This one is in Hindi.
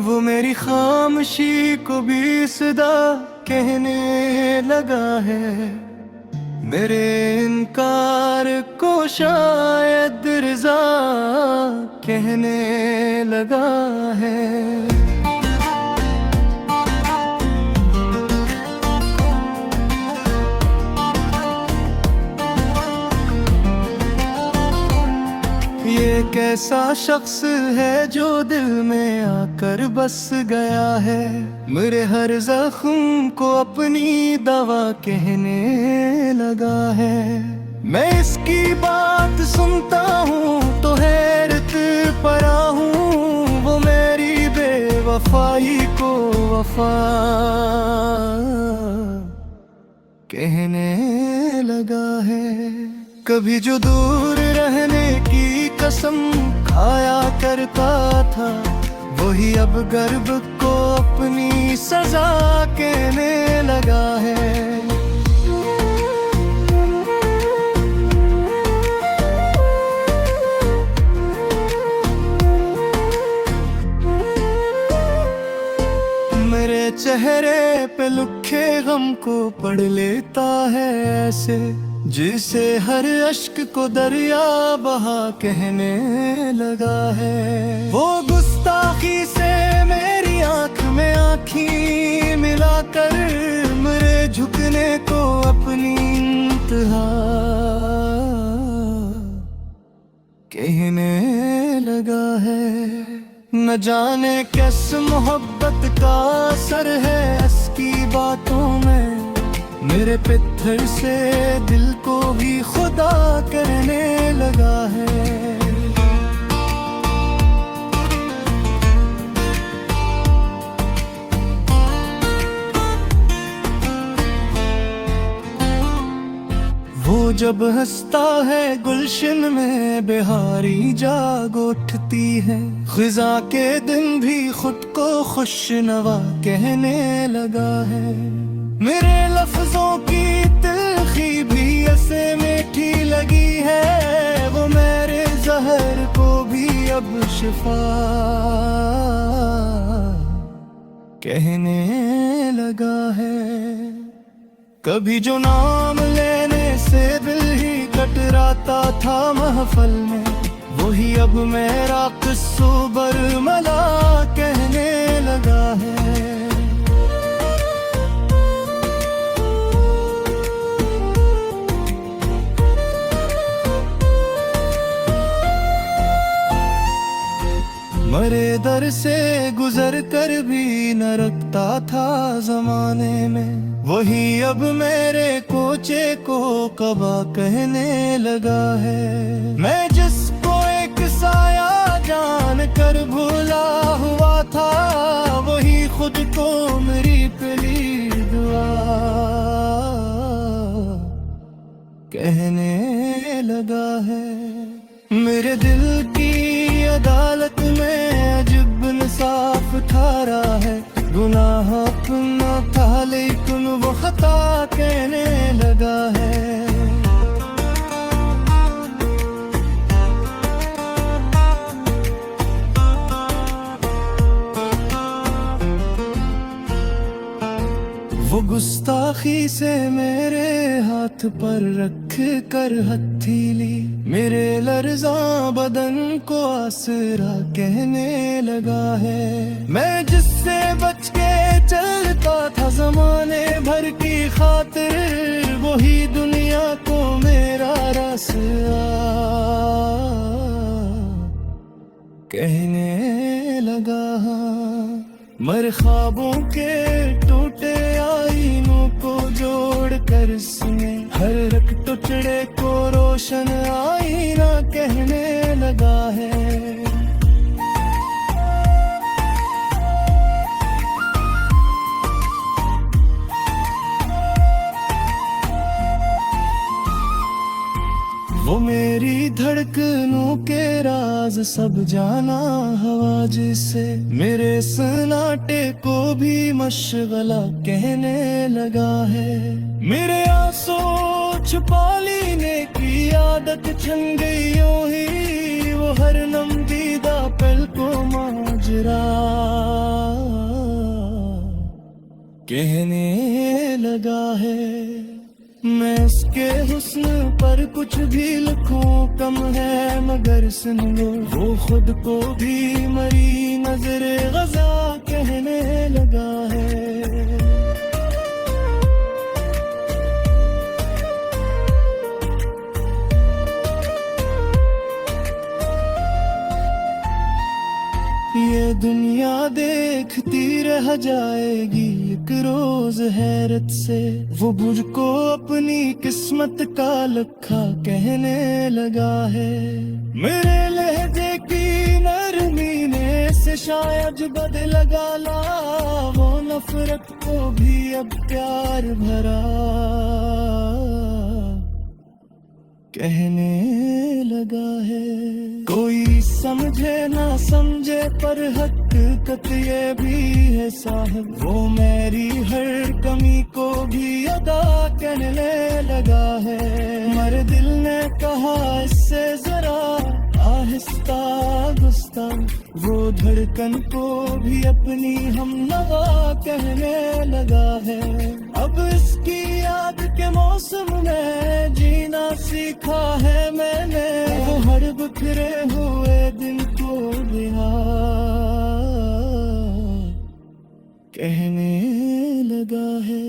वो मेरी खामोशी को भी सदा कहने लगा है, मेरे इनकार को शायद रज़ा कहने लगा है। ये कैसा शख्स है जो दिल में आकर बस गया है, मेरे हर जख्म को अपनी दवा कहने लगा है। मैं इसकी बात सुनता हूँ तो हैरत पड़ा हूँ, वो मेरी बेवफाई को वफा कहने लगा है। कभी जो दूर रहने की कसम खाया करता था, वही अब गर्व को अपनी सजा कहने लगा है। मेरे चेहरे पे लिखे गम को पढ़ लेता है ऐसे, जिसे हर अश्क को दरिया बहा कहने लगा है। वो गुस्ताखी से मेरी आंख में आँखी मिलाकर मेरे झुकने को अपनी इंतहा कहने लगा है। न जाने किस मोहब्बत का असर है इसकी बातों में, मेरे पत्थर से दिल को भी खुदा करने लगा है। वो जब हंसता है गुलशन में बिहारी जाग उठती है, खिजा के दिन भी खुद को खुशनवा कहने लगा है। मेरे लफ्जों की तिलखी भी ऐसे मीठी लगी है, वो मेरे जहर को भी अब शिफा कहने लगा है। कभी जो नाम लेने से दिल ही कतराता था महफल में, वही अब मेरा किस्सो बरमला कहने लगा है। मरे दर से गुजर कर भी न रखता था जमाने में, वही अब मेरे कोचे को कबा कहने लगा है। मैं जिसको एक साया जान कर भूला हुआ था, वही खुद को मेरी पहली दुआ कहने लगा है। मेरे दिल की अदालत में अजब इंसाफ ठहरा है, गुनाह अपना था लेकिन वो खता कहने लगा है। वो गुस्ताखी से मेरे हाथ पर रख कर हथेली, मेरे लर्जा बदन को आसरा कहने लगा है। मैं जिससे बच के चलता था जमाने भर की खातिर, वही दुनिया को मेरा रास्ता कहने लगा। मर ख्वाबों के टूटे आईनों को जोड़ कर इसने हर एक टुकड़े को रोशन आईना कहने लगा है। वो मेरी धड़कनों के राज सब जाना हवा जिसे, मेरे सन्नाटे को भी मशगला कहने लगा है। मेरे आंसू छुपा लेने की आदत छन गई यूं ही, वो हर नम दीदा पल को मांझ चेहरा कहने लगा है। मैं इसके हुस्न पर कुछ भी लिखूं कम है, मगर सुन लो वो खुद को भी मरी नजरे गजा कहने लगा है। ये दुनिया देखती रह जाएगी एक रोज हैरत से, वो मुझको अपनी किस्मत का लखा कहने लगा है। मेरे लहजे की नरमी ने से शायद बदल गला, वो नफरत को भी अब प्यार भरा कहने लगा है। कोई समझे ना समझे पर हकीकत ये भी है साहब, वो मेरी हर कमी को भी अदा कहने लगा है। मर दिल ने कहा इससे जरा आहिस्ता गुस्ता, वो धड़कन को भी अपनी हम नवा कहने लगा है। अब इसकी याद के मौसम में जीना सीखा है मैंने, वो हर बिखरे हुए दिन को बिहार कहने लगा है।